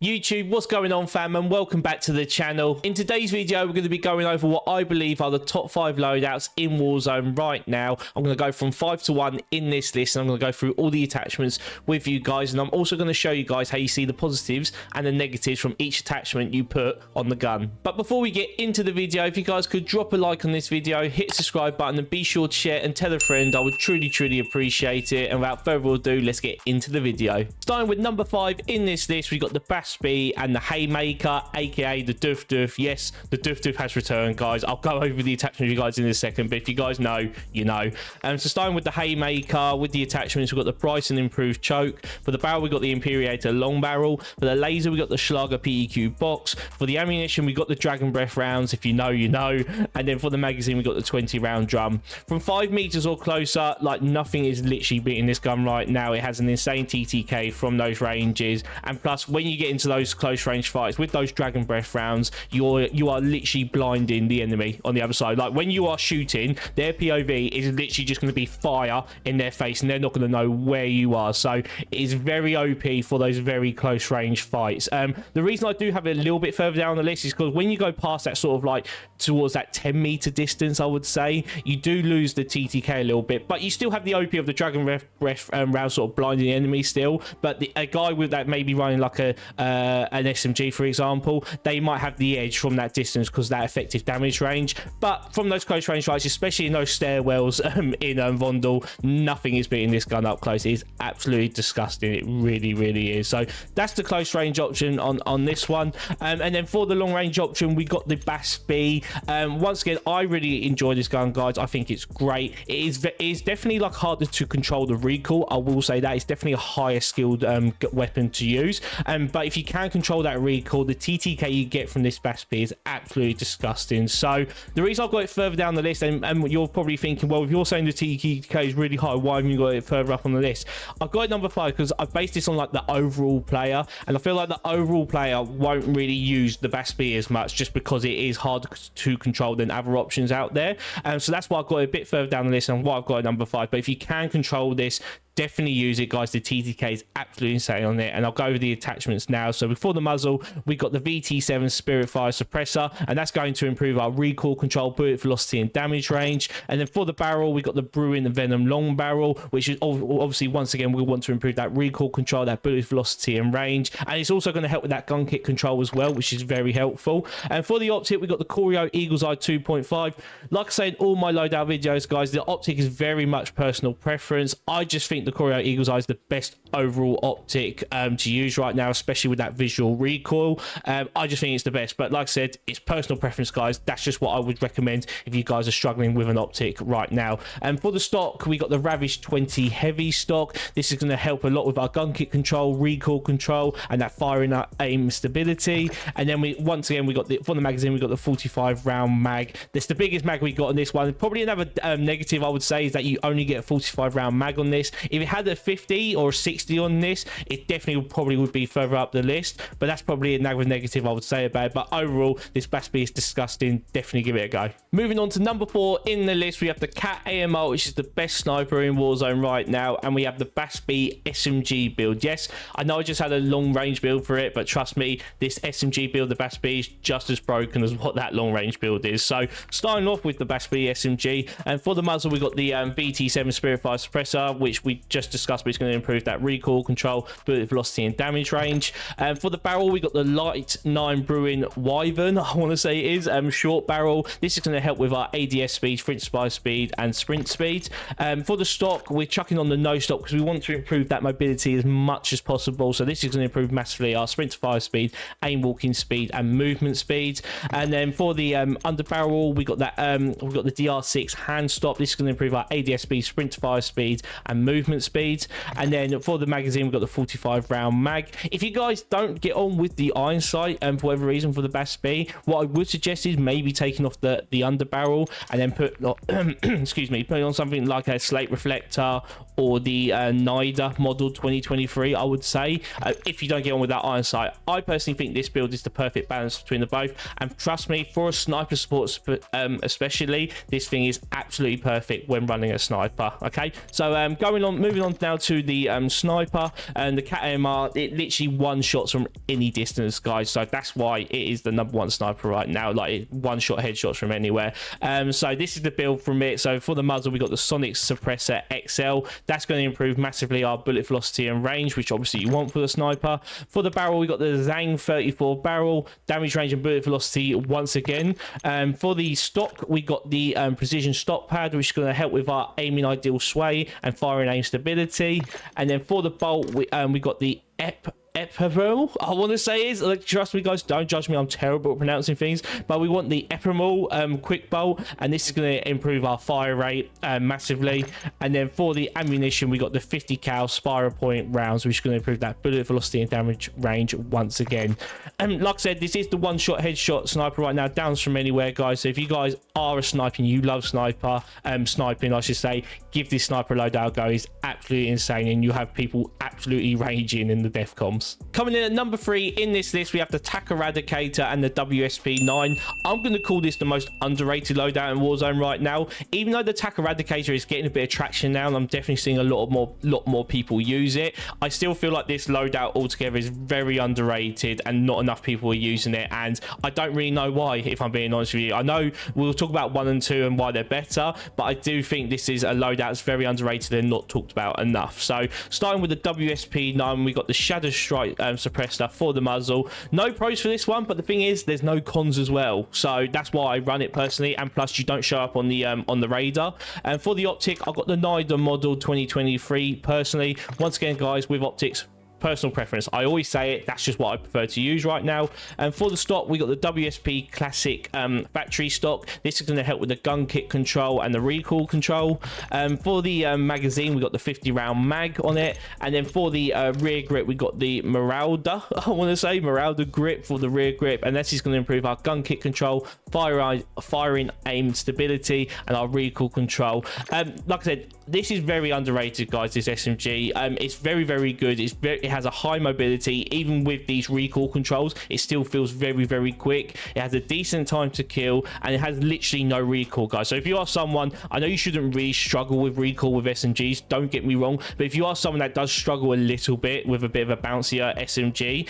YouTube, what's going on, fam, and welcome back to the channel. In today's video, we're going to be going over what I believe are the top 5 loadouts in Warzone right now. I'm going to go from 5 to 1 in this list, and I'm going to go through all the attachments with you guys, and I'm also going to show you guys how you see the positives and the negatives from each attachment you put on the gun. But before we get into the video, if you guys could drop a like on this video, hit the subscribe button, and be sure to share and tell a friend. I would truly appreciate it. And without further ado, let's get into the video. Starting with number 5 in this list, we got the Bas-B and the Haymaker, aka the Doof. Yes, the Doof has returned, guys. I'll go over the attachment with you guys in a second, but if you guys know, you know. So starting with the Haymaker, with the attachments, we've got the Bryson improved choke. For the barrel, we got the Imperator long barrel. For the laser, we got the Schlager PEQ box. For the ammunition, we got the Dragon Breath rounds. If you know, you know. And then for the magazine, we got the 20 round drum. From 5 meters or closer, like, nothing is literally beating this gun right now. It has an insane TTK from those ranges, and plus when you get into those close range fights with those Dragon Breath rounds, you are literally blinding the enemy on the other side. Like, when you are shooting, their POV is literally just going to be fire in their face, and they're not going to know where you are. So it is very OP for those very close range fights. The reason I do have it a little bit further down the list is because when you go past that sort of like towards that 10 meter distance, I would say you do lose the TTK a little bit, but you still have the OP of the Dragon Breath round sort of blinding the enemy still. But a guy with that maybe running like an SMG, for example, they might have the edge from that distance because that effective damage range. But from those close range fights, especially in those stairwells in Vondel, nothing is beating this gun up close. It is absolutely disgusting. It really is. So that's the close range option on this one. And then for the long range option, we got the Bas-B. Once again, I really enjoy this gun, guys. I think it's great. It is definitely like harder to control the recoil. I will say that it's definitely a higher skilled weapon to use. But if you can control that recoil, the TTK you get from this Bas-B is absolutely disgusting. So the reason I've got it further down the list, and you're probably thinking, well, if you're saying the TTK is really high, why haven't you got it further up on the list? I've got it number 5 because I've based this on like the overall player, and I feel like the overall player won't really use the Bas-B as much just because it is harder to control than other options out there. So that's why I've got it a bit further down the list and why I've got it number 5. But if you can control this, definitely use it, guys. The TTK is absolutely insane on it, and I'll go over the attachments now. So before the muzzle, we got the VT7 Spirit Fire Suppressor, and that's going to improve our recoil control, bullet velocity, and damage range. And then for the barrel, we got the Bruin the Venom long barrel, which is obviously, once again, we want to improve that recoil control, that bullet velocity and range, and it's also going to help with that gun kit control as well, which is very helpful. And for the optic, we got the Corio Eagle's Eye 2.5. Like I said in all my loadout videos, guys, the optic is very much personal preference. I just think the Corio Eagle's Eye is the best overall optic to use right now, especially with that visual recoil. I just think it's the best, but like I said, it's personal preference, guys. That's just what I would recommend if you guys are struggling with an optic right now. And for the stock, we got the Ravish 20 heavy stock. This is going to help a lot with our gun kit control, recoil control, and that firing aim stability. And then once again, we got for the magazine, we got the 45 round mag. That's the biggest mag we got on this one. Probably another negative I would say is that you only get a 45 round mag on this. If it had a 50 or a 60 on this, it definitely probably would be further up the list, but that's probably another negative I would say about it. But overall, this Bas-B is disgusting. Definitely give it a go. Moving on to number 4 in the list, we have the Cat AMR, which is the best sniper in Warzone right now, and we have the Bas-B SMG build. Yes, I know I just had a long range build for it, but trust me, this SMG build, the Bas-B, is just as broken as what that long range build is. So starting off with the Bas-B SMG, and for the muzzle, we got the VT7 Spirit Fire Suppressor, which we just discussed, but it's going to improve that recoil control, bullet velocity, and damage range. For the barrel, we got the Light 9 Bruin Wyvern, I want to say it is, short barrel. This is going to help with our ADS speed, sprint spy speed, and sprint speed. For the stock, we're chucking on the no stock because we want to improve that mobility as much as possible. So this is going to improve massively our sprint to fire speed, aim walking speed, and movement speed. And then for the under barrel, we got that we've got the DR6 hand stop. This is going to improve our ADS speed, sprint to fire speed, and movement speed. And then for the magazine, we've got the 45 round mag. If you guys don't get on with the iron sight and for whatever reason for the Bas-B, what I would suggest is maybe taking off the under barrel and then put excuse me, putting on something like a slate reflector or the NIDA model 2023, I would say, if you don't get on with that iron sight. I personally think this build is the perfect balance between the both, and trust me, for a sniper support especially, this thing is absolutely perfect when running a sniper. Okay, so going on moving on now to the sniper, and the Cat AMR, it literally one shots from any distance, guys, so that's why it is the #1 sniper right now. Like, one shot headshots from anywhere. So this is the build from it. So for the muzzle, we got the Sonic Suppressor XL. That's going to improve massively our bullet velocity and range, which obviously you want for the sniper. For the barrel, we got the Zang 34 barrel, damage range and bullet velocity once again. For the stock, we got the precision stock pad, which is going to help with our aiming ideal sway and firing aim stability. And then for the bolt, we got the Epimal, I want to say is, like, trust me guys, don't judge me, I'm terrible at pronouncing things, but we want the Epimal quick bolt, and this is going to improve our fire rate massively. And then for the ammunition, we got the 50 cal spiral point rounds, which is going to improve that bullet velocity and damage range once again. And like I said, this is the one shot headshot sniper right now, downs from anywhere, guys. So if you guys are a sniper and you love sniping, I should say, give this sniper loadout a go. It's absolutely insane, and you have people absolutely raging in the death comms. Coming in at number 3 in this list, we have the TAC Eradicator and the WSP9. I'm going to call this the most underrated loadout in Warzone right now. Even though the TAC Eradicator is getting a bit of traction now, and I'm definitely seeing a lot more people use it, I still feel like this loadout altogether is very underrated and not enough people are using it, and I don't really know why, if I'm being honest with you. I know we'll talk about 1 and 2 and why they're better, but I do think this is a loadout that's very underrated and not talked about enough. So starting with the WSP9, we got the Shadow Strike suppressor for the muzzle. No pros for this one, but the thing is, there's no cons as well, so that's why I run it personally, and plus you don't show up on the radar. And for the optic, I've got the NIDA model 2023 personally. Once again, guys, with optics, personal preference, I always say it, that's just what I prefer to use right now. And for the stock, we got the WSP Classic factory stock. This is going to help with the gun kit control and the recoil control. For the magazine, we got the 50 round mag on it. And then for the rear grip, we got the Marauder, I want to say Marauder grip for the rear grip, and this is going to improve our gun kit control, firing aim stability, and our recoil control. Like I said, this is very underrated, guys, this SMG. It's very good. It has a high mobility. Even with these recoil controls, it still feels very quick. It has a decent time to kill, and it has literally no recoil, guys. So if you are someone, I know you shouldn't really struggle with recoil with SMGs, don't get me wrong, but if you are someone that does struggle a little bit with a bit of a bouncier SMG,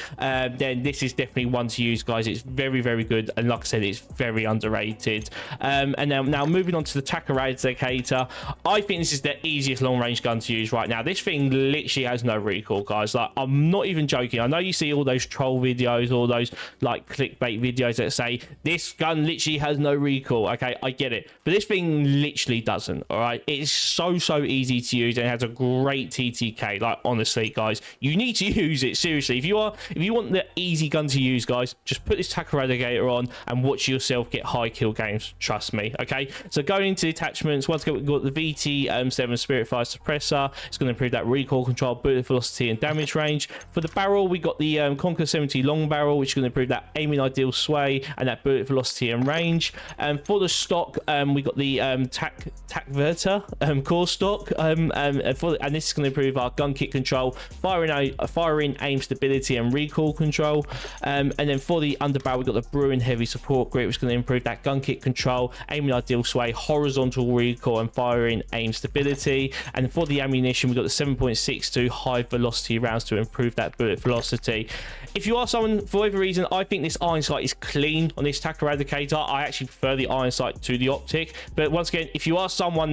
then this is definitely one to use, guys. It's very good, and like I said, it's very underrated. And now moving on to the TAC Eradicator, I think this is the easiest long range gun to use right now. This thing literally has no recoil, guys. Like, I'm not even joking. I know you see all those troll videos, all those like clickbait videos that say this gun literally has no recoil. Okay, I get it, but this thing literally doesn't. All right, it's so easy to use, and it has a great TTK. Like, honestly, guys, you need to use it seriously. If you want the easy gun to use, guys, just put this TAC Eradicator on and watch yourself get high kill games. Trust me. Okay, so going into the attachments, once again, we've got the VT7 Spiritfire suppressor. It's going to improve that recoil control, bullet velocity, and damage range. For the barrel, we got the Conquer 70 long barrel, which is going to improve that aiming ideal sway and that bullet velocity and range. And for the stock, we got the TAC Verter core stock, and this is going to improve our gun kit control, firing aim stability, and recoil control. And then for the underbarrel, we got the Bruin heavy support grip, which is going to improve that gun kit control, aiming ideal sway, horizontal recoil, and firing aim stability. And for the ammunition, we got the 7.62 high velocity rounds to improve that bullet velocity. If you are someone, for whatever reason, I think this iron sight is clean on this TAC Eradicator. I actually prefer the iron sight to the optic, but once again, if you are someone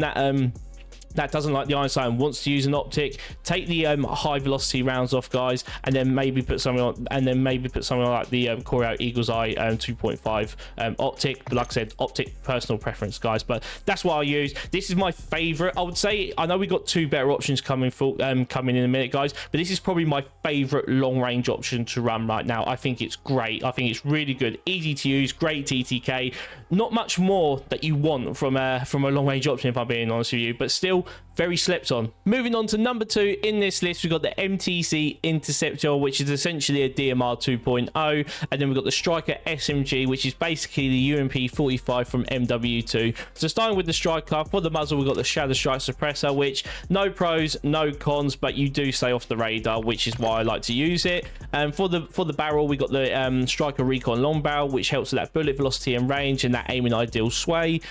that doesn't like the iron sight and wants to use an optic, take the high velocity rounds off, guys, and then maybe put something on, like the Coreout Eagle's Eye 2.5 optic. But like I said, optic personal preference, guys, but that's what I use. This is my favorite, I would say. I know we got 2 better options coming in a minute, guys, but this is probably my favorite long range option to run right now. I think it's great. I think it's really good, easy to use, great TTK. Not much more that you want from a long range option, if I'm being honest with you, but still very slept on. Moving on to number 2 in this list, we've got the MTC Interceptor, which is essentially a DMR 2.0, and then we've got the Striker SMG, which is basically the UMP 45 from MW2. So starting with the Striker, for the muzzle, we've got the Shadow Strike suppressor, which no pros, no cons, but you do stay off the radar, which is why I like to use it. And for the barrel, we got the Striker Recon long barrel, which helps with that bullet velocity and range and that aiming ideal sway.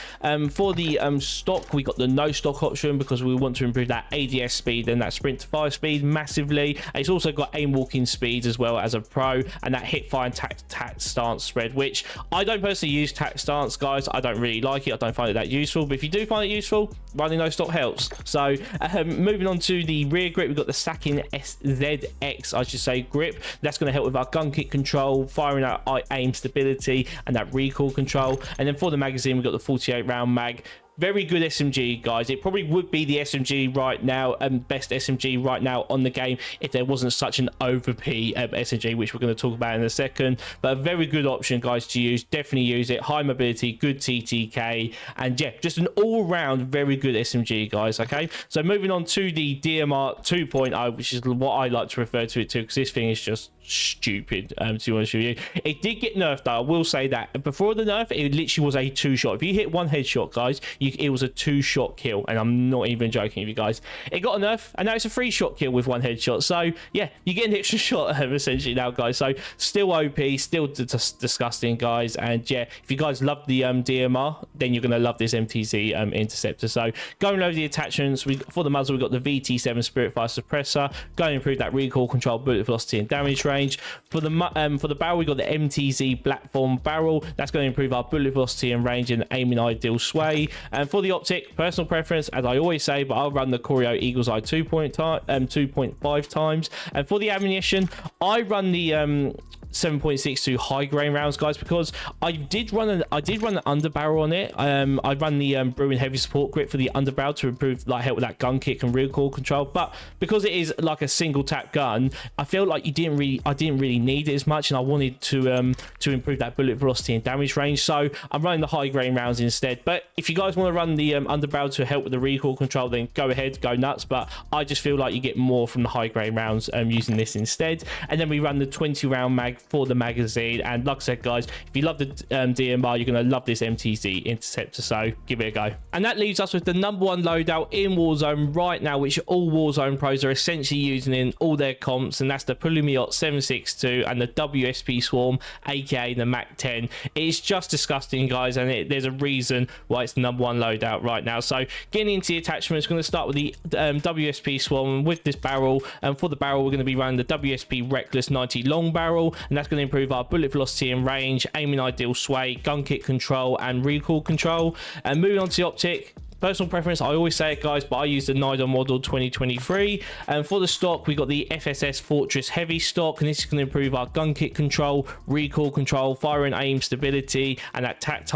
For the stock, we got the no stock option, because we we want to improve that ADS speed and that sprint to fire speed massively. And it's also got aim walking speeds as well as a pro, and that hip fire and tac stance spread, which I don't personally use tac stance, guys. I don't really like it. I don't find it that useful, but if you do find it useful, running no stock helps. So moving on to the rear grip, we've got the Sacking SZX, I should say, grip. That's going to help with our gun kick control, firing out aim stability, and that recoil control. And then for the magazine, we've got the 48 round mag. Very good SMG, guys. It probably would be the SMG right now, best SMG right now on the game if there wasn't such an OP SMG, which we're going to talk about in a second. But a very good option, guys, to use. Definitely use it. High mobility, good TTK, and yeah, just an all-round very good SMG, guys. Okay, so moving on to the DMR 2.0, which is what I like to refer to it to, because this thing is just stupid, to be honest with you. It did get nerfed, though. I will say that. Before the nerf, it literally was a 2-shot. If you hit one headshot, guys, it was a 2-shot kill, and I'm not even joking with you guys. It got a nerf, and now it's a 3-shot kill with one headshot. So yeah, you get an extra shot essentially now, guys. So still OP, still disgusting, guys. And yeah, if you guys love the DMR, then you're gonna love this MTZ interceptor. So going over the attachments, for the muzzle, we've got the VT7 Spiritfire suppressor, going to improve that recoil control, bullet velocity, and damage range. For the barrel, we've got the MTZ Blackform barrel. That's going to improve our bullet velocity and range and aiming ideal sway. And for the optic, personal preference, as I always say, but I'll run the Corio Eagle's Eye 2.5 times. And for the ammunition, I run the 7.62 high grain rounds, guys, because I did run an underbarrel on it. I run the Bruin heavy support grip for the underbarrel to improve, like, help with that gun kick and recoil control. But because it is like a single tap gun, I felt like I didn't really need it as much, and I wanted to improve that bullet velocity and damage range. So I'm running the high grain rounds instead. But if you guys want to run the underbarrel to help with the recoil control, then go ahead, go nuts. But I just feel like you get more from the high grain rounds using this instead. And then we run the 20 round mag for the magazine. And like I said, guys, if you love the DMR, you're going to love this MTZ interceptor, so give it a go. And that leaves us with the #1 loadout in Warzone right now, which all Warzone pros are essentially using in all their comps, and that's the Pulumiot 762 and the WSP Swarm, aka the Mac 10. It's just disgusting, guys, and there's a reason why it's the #1 loadout right now. So getting into the attachments, we're going to start with the WSP Swarm with this barrel. And for the barrel, we're going to be running the WSP Reckless 90 long barrel, and that's going to improve our bullet velocity and range, aiming ideal sway, gun kick control, and recoil control. And moving on to the optic, personal preference, I always say it, guys, but I use the Nidal model 2023. And for the stock, we got the FSS Fortress Heavy stock, and this is going to improve our gun kick control, recoil control, fire and aim stability, and that tac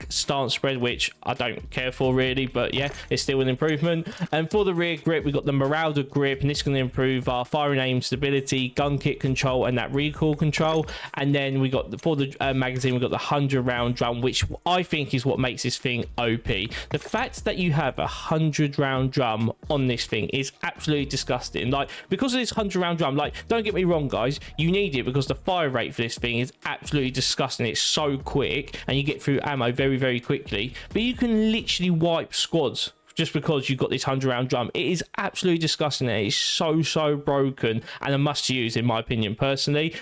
stance spread, which I don't care for really, but yeah, it's still an improvement. And for the rear grip, we got the Marauder grip, and this is going to improve our fire and aim stability, gun kick control, and that recoil control. And then we got for the magazine, we got the 100 round drum, which I think is what makes this thing OP. The fact that you have a 100 round drum on this thing is absolutely disgusting. Like, because of this 100 round drum, like, don't get me wrong, guys, you need it because the fire rate for this thing is absolutely disgusting. It's so quick and you get through ammo very, very quickly, but you can literally wipe squads just because you've got this 100 round drum. It is absolutely disgusting. It is so broken and a must use in my opinion personally.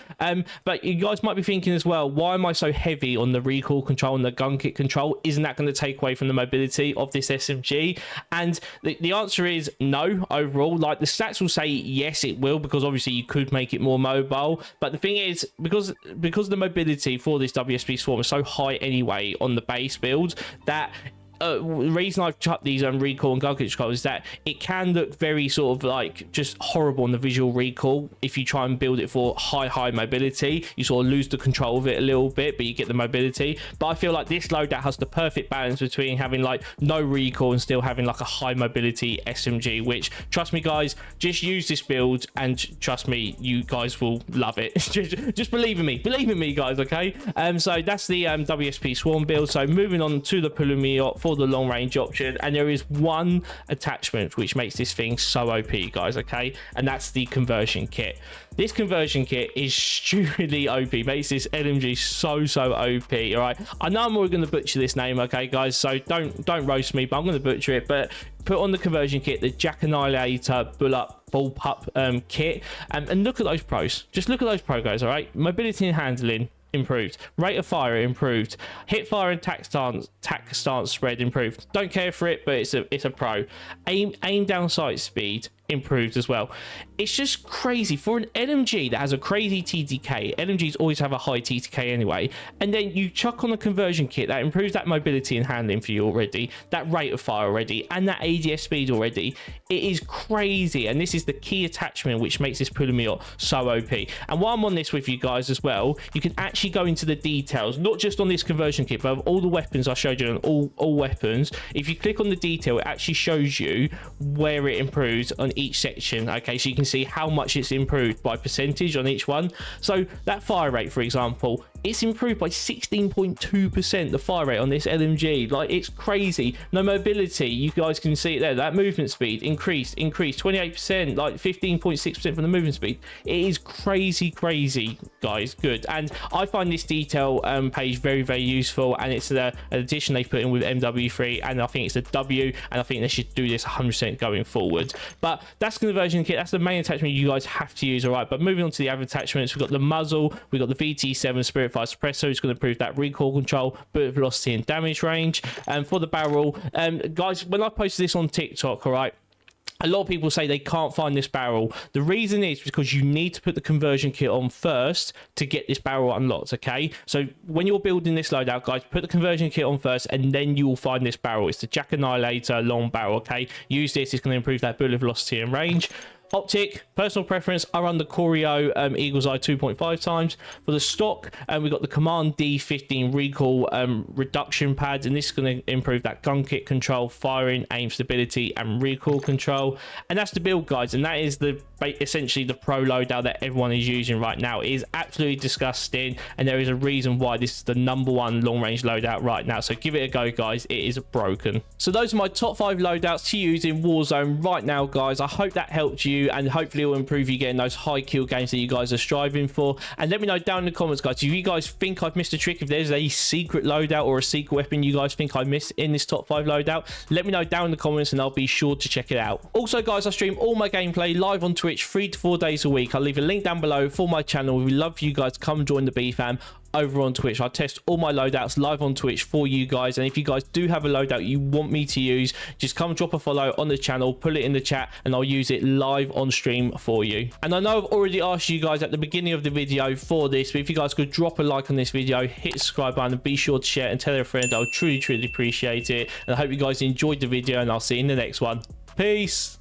But you guys might be thinking as well, why am I so heavy on the recoil control and the gun kick control? Isn't that going to take away from the mobility of this SMG? And the answer is no. Overall, like, the stats will say yes, it will, because obviously you could make it more mobile. But the thing is, because the mobility for this WSP Swarm is so high anyway on the base build, that the reason I've chucked these recoil and gun kick control is that it can look very sort of like just horrible on the visual recoil. If you try and build it for high mobility, you sort of lose the control of it a little bit, but you get the mobility. But I feel like this loadout has the perfect balance between having like no recoil and still having like a high mobility SMG, which, trust me guys, just use this build and trust me, you guys will love it. just believe in me guys, okay? So that's the WSP Swarm build. So moving on to the Pulumiot for the long range option, and there is one attachment which makes this thing so OP, guys, okay? And that's the conversion kit. This conversion kit is stupidly OP, makes this LMG so OP. All right, I know I'm already going to butcher this name, okay guys, so don't roast me, but I'm going to butcher it. But put on the conversion kit the Jack Annihilator bullpup kit, and look at those pros. Just look at those pros, guys. All right, mobility and handling improved. Rate of fire improved. Hip fire and tack stance spread improved. Don't care for it, but it's a pro. Aim down sight speed improved as well. It's just crazy for an LMG that has a crazy TTK. LMGs always have a high TTK anyway, and then you chuck on a conversion kit that improves that mobility and handling for you already, that rate of fire already, and that ADS speed already. It is crazy, and this is the key attachment which makes this Pull-Me-Yacht so OP. And while I'm on this with you guys as well, you can actually go into the details, not just on this conversion kit, but of all the weapons I showed you on all weapons. If you click on the detail, it actually shows you where it improves on each section. Okay, so you can see how much it's improved by percentage on each one. So that fire rate, for example, it's improved by 16.2%, the fire rate on this LMG. Like, it's crazy. No mobility, you guys can see it there. That movement speed increased 28%, like 15.6% from the movement speed. It is crazy, guys. Good. And I find this detail page very, very useful, and it's an addition they've put in with MW3, and I think it's a W, and I think they should do this 100% going forward. But that's conversion kit. That's the main attachment you guys have to use. All right, but moving on to the other attachments, we've got the muzzle, we've got the VT7 Spirit Fire Suppressor. It's going to improve that recoil control, bullet velocity, and damage range. And for the barrel, guys, when I posted this on TikTok, all right, a lot of people say they can't find this barrel. The reason is because you need to put the conversion kit on first to get this barrel unlocked, okay? So when you're building this loadout, guys, put the conversion kit on first, and then you will find this barrel. It's the Jack Annihilator long barrel, okay? Use this. It's going to improve that bullet velocity and range. Optic, personal preference, I run the Corio Eagle's Eye 2.5 times. For the stock, we've got the Command D15 recoil reduction pads, and this is going to improve that gun kit control, firing, aim stability, and recoil control. And that's the build, guys, and that is essentially the pro loadout that everyone is using right now. It is absolutely disgusting, and there is a reason why this is the #1 long range loadout right now. So give it a go, guys. It is broken. So those are my top 5 loadouts to use in Warzone right now, guys. I hope that helped you, and hopefully it will improve you getting those high kill games that you guys are striving for. And let me know down in the comments, guys, if you guys think I've missed a trick, if there's a secret loadout or a secret weapon you guys think I missed in this top 5 loadout, let me know down in the comments, and I'll be sure to check it out. Also, guys, I stream all my gameplay live on Twitch 3 to 4 days a week. I'll leave a link down below for my channel. We'd love for you guys to come join the B fam over on Twitch. I test all my loadouts live on Twitch for you guys, and if you guys do have a loadout you want me to use, just come drop a follow on the channel, put it in the chat, and I'll use it live on stream for you. And I know I've already asked you guys at the beginning of the video for this, but if you guys could drop a like on this video, hit the subscribe button, and be sure to share and tell a friend. I would truly appreciate it, and I hope you guys enjoyed the video, and I'll see you in the next one. Peace.